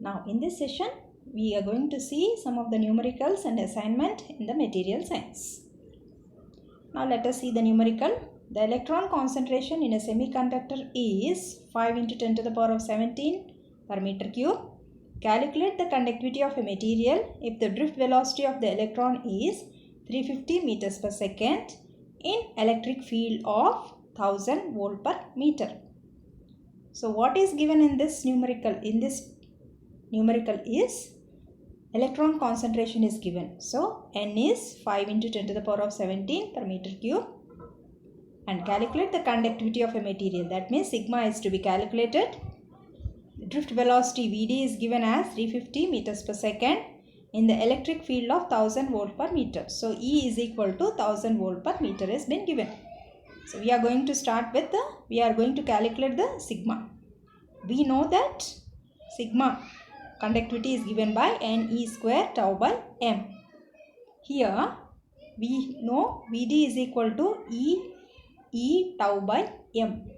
Now in this session we are going to see some of the numericals and assignment in the material science. Now let us see the numerical. The electron concentration in a semiconductor is 5 into 10 to the power of 17 per meter cube. Calculate the conductivity of a material if the drift velocity of the electron is 350 meters per second in electric field of 1000 volt per meter. So what is given in this numerical? In this numerical is electron concentration is given. So N is 5 into 10 to the power of 17 per meter cube. And calculate the conductivity of a material. That means sigma is to be calculated. The drift velocity Vd is given as 350 meters per second in the electric field of 1000 volt per meter. So E is equal to 1000 volt per meter has been given. So we are going to start with we are going to calculate the sigma. We know that sigma conductivity is given by Ne square tau by m. Here we know Vd is equal to E tau by m.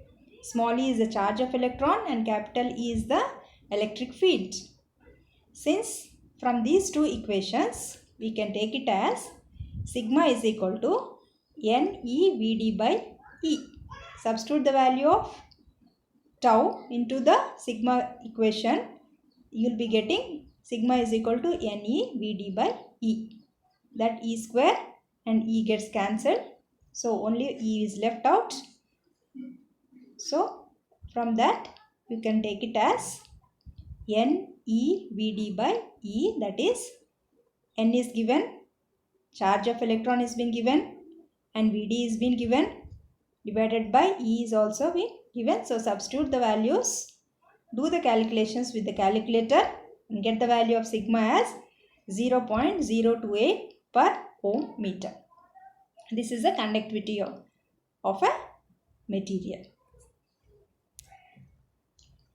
Small e is the charge of electron and capital E is the electric field. Since from these two equations we can take it as sigma is equal to NeVd by E. Substitute the value of tau into the sigma equation. You will be getting sigma is equal to NeVd by E. That E square and E gets cancelled. So only E is left out. So from that you can take it as NeVd by E, that is N is given, charge of electron is been given and Vd is been given, divided by E is also been given. So substitute the values, do the calculations with the calculator and get the value of sigma as 0.028 per ohm meter. This is the conductivity of a material.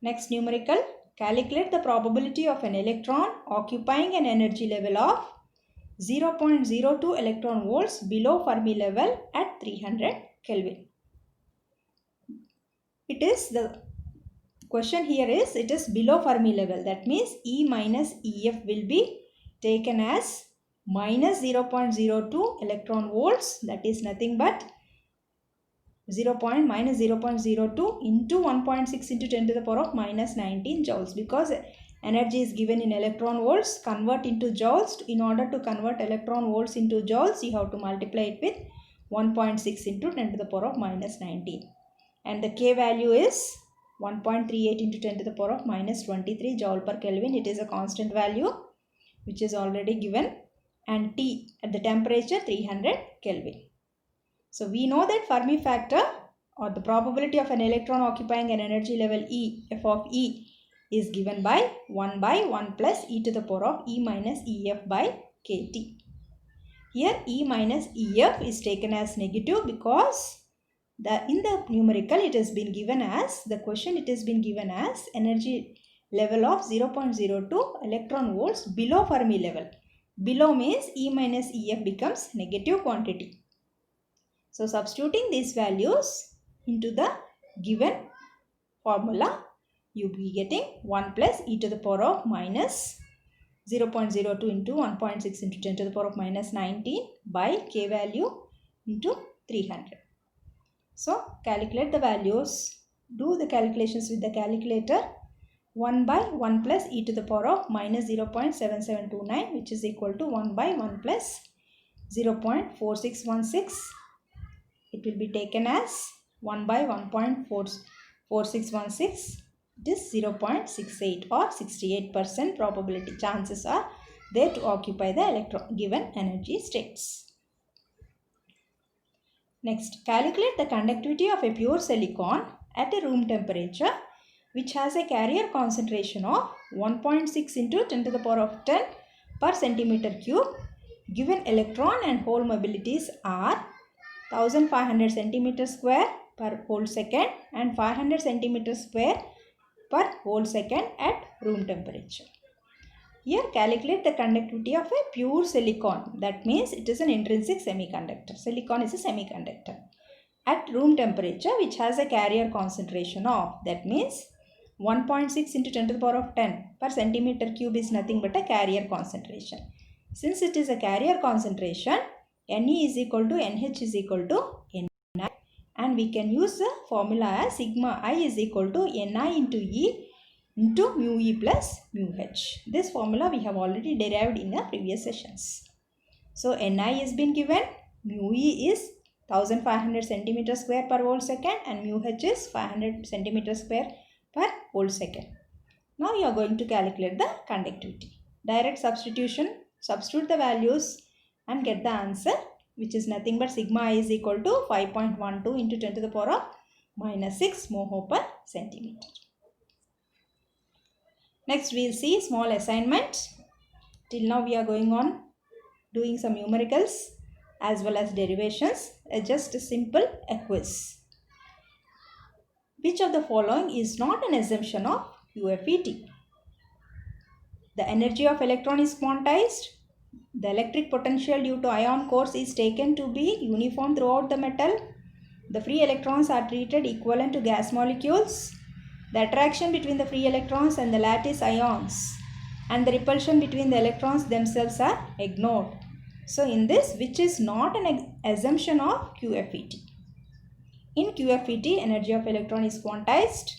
Next numerical, calculate the probability of an electron occupying an energy level of 0.02 electron volts below Fermi level at 300 Kelvin. It is the question here is it is below Fermi level. That means E minus EF will be taken as minus 0.02 electron volts, that is nothing but minus 0.02 into 1.6 into 10 to the power of minus 19 joules, because energy is given in electron volts, convert into joules. In order to convert electron volts into joules, you have to multiply it with 1.6 into 10 to the power of minus 19. And the K value is 1.38 into 10 to the power of minus 23 joule per Kelvin. It is a constant value which is already given, and T at the temperature 300 Kelvin. So we know that Fermi factor or the probability of an electron occupying an energy level E, f of E, is given by 1 plus e to the power of E minus EF by KT. Here E minus EF is taken as negative because in the numerical it has been given as, the question it has been given as energy level of 0.02 electron volts below Fermi level. Below means E minus EF becomes negative quantity. So substituting these values into the given formula, you will be getting 1 plus e to the power of minus 0.02 into 1.6 into 10 to the power of minus 19 by K value into 300. So calculate the values, do the calculations with the calculator. 1 by 1 plus e to the power of minus 0.7729, which is equal to 1 by 1 plus 0.4616. It will be taken as 1 by 1.4616. It is 0.68 or 68% probability. Chances are there to occupy the electron given energy states. Next, calculate the conductivity of a pure silicon at a room temperature which has a carrier concentration of 1.6 into 10 to the power of 10 per centimeter cube. Given electron and hole mobilities are 1500 centimeter square per whole second and 500 centimeter square per whole second at room temperature. Here calculate the conductivity of a pure silicon. That means it is an intrinsic semiconductor. Silicon is a semiconductor at room temperature which has a carrier concentration of, that means 1.6 into 10 to the power of 10 per centimeter cube is nothing but a carrier concentration. Since it is a carrier concentration, Ne is equal to Nh is equal to Ni, and we can use the formula as sigma I is equal to Ni into E into mu E plus mu H. This formula we have already derived in the previous sessions. So Ni has been given, mu E is 1500 centimeter square per volt second and mu H is 500 centimeter square per volt second. Now you are going to calculate the conductivity. Direct substitution, substitute the values and get the answer, which is nothing but sigma I is equal to 5.12 into 10 to the power of minus 6 mho per centimeter. Next we will see small assignment. Till now we are going on doing some numericals as well as derivations. Just a simple quiz. Which of the following is not an assumption of QFET? The energy of electron is quantized. The electric potential due to ion cores is taken to be uniform throughout the metal. The free electrons are treated equivalent to gas molecules. The attraction between the free electrons and the lattice ions and the repulsion between the electrons themselves are ignored. So in this, which is not an assumption of QFET? In QFET, energy of electron is quantized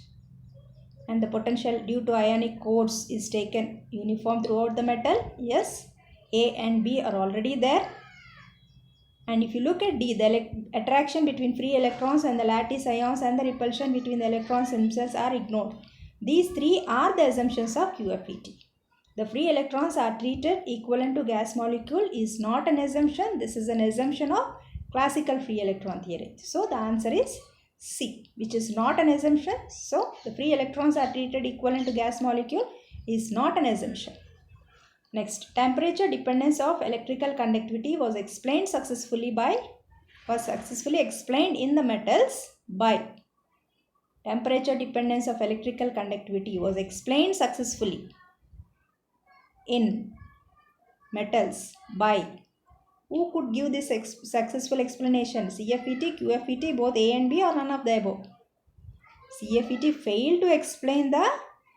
and the potential due to ionic cores is taken uniform throughout the metal. Yes, A and B are already there. And if you look at D, the attraction between free electrons and the lattice ions and the repulsion between the electrons themselves are ignored. These three are the assumptions of QFET. The free electrons are treated equivalent to gas molecule is not an assumption. This is an assumption of classical free electron theory. So the answer is C, which is not an assumption. So the free electrons are treated equivalent to gas molecule is not an assumption. Next, temperature dependence of electrical conductivity was successfully explained in the metals by. Temperature dependence of electrical conductivity was explained successfully in metals by. Who could give this successful explanation? CFET, QFET, both A and B or none of the above? CFET failed to explain the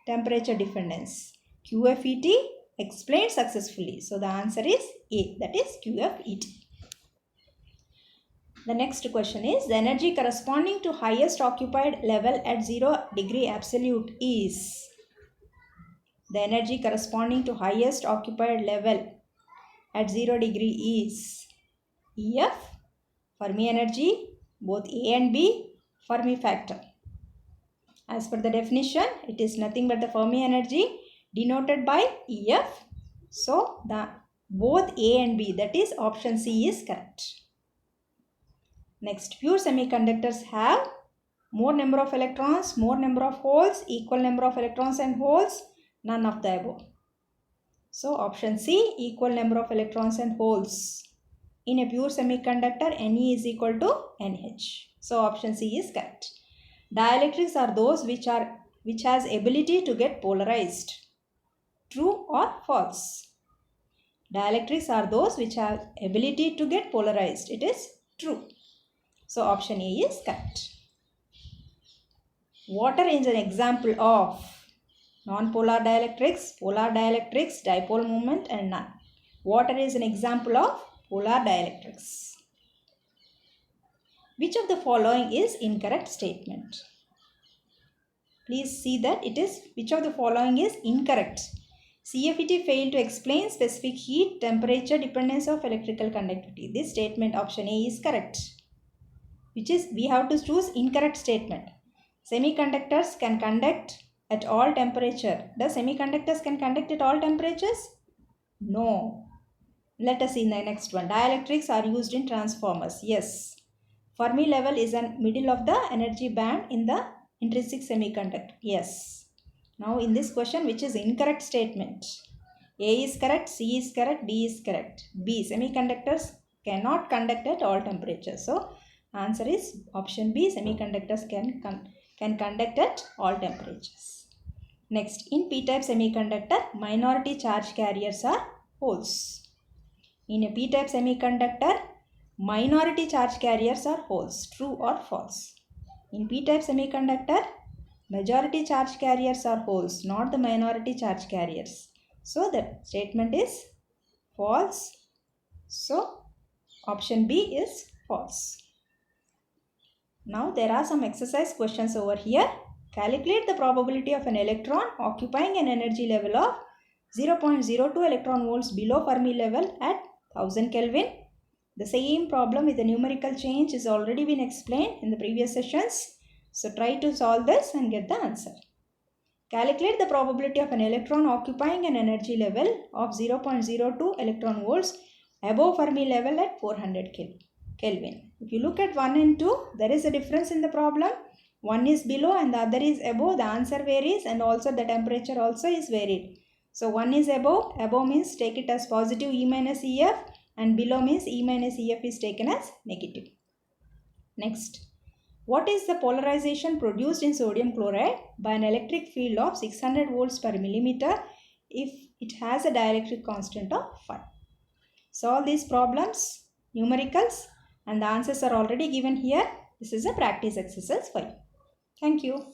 temperature dependence. QFET explained successfully. So the answer is A, that is QFET. The next question is, the energy corresponding to highest occupied level at 0 degree absolute is. The energy corresponding to highest occupied level at 0 degree is EF, Fermi energy, both A and B, Fermi factor. As per the definition, it is nothing but the Fermi energy denoted by EF. So the both A and B, that is option C, is correct. Next, pure semiconductors have more number of electrons, more number of holes, equal number of electrons and holes, none of the above. So option C, equal number of electrons and holes. In a pure semiconductor, Ne is equal to Nh. So option C is correct. Dielectrics are those which has ability to get polarized. True or false? Dielectrics are those which have ability to get polarized. It is true. So option A is correct. Water is an example of non-polar dielectrics, polar dielectrics, dipole moment and none. Water is an example of polar dielectrics. Which of the following is incorrect statement? Please see that it is which of the following is incorrect. CFET failed to explain specific heat, temperature dependence of electrical conductivity. This statement option A is correct. Which is we have to choose incorrect statement. Semiconductors can conduct at all temperature. Does semiconductors can conduct at all temperatures? No. Let us see in the next one. Dielectrics are used in transformers. Yes. Fermi level is in middle of the energy band in the intrinsic semiconductor. Yes. Now in this question, which is incorrect statement? A is correct, C is correct, D is correct. B, semiconductors cannot conduct at all temperatures. So answer is option B, semiconductors can conduct at all temperatures. Next, in p-type semiconductor, minority charge carriers are holes. In a p-type semiconductor, minority charge carriers are holes. True or false? In p-type semiconductor, majority charge carriers are holes, not the minority charge carriers. So the statement is false. So option B is false. Now there are some exercise questions over here. Calculate the probability of an electron occupying an energy level of 0.02 electron volts below Fermi level at 1000 Kelvin. The same problem with the numerical change is already been explained in the previous sessions. So try to solve this and get the answer. Calculate the probability of an electron occupying an energy level of 0.02 electron volts above Fermi level at 400 Kelvin. If you look at 1 and 2, there is a difference in the problem. One is below and the other is above. The answer varies and also the temperature also is varied. So one is above. Above means take it as positive E minus EF, and below means E minus EF is taken as negative. Next, what is the polarization produced in sodium chloride by an electric field of 600 volts per millimeter if it has a dielectric constant of 5? Solve these problems, numericals, and the answers are already given here. This is a practice exercise for you. Thank you.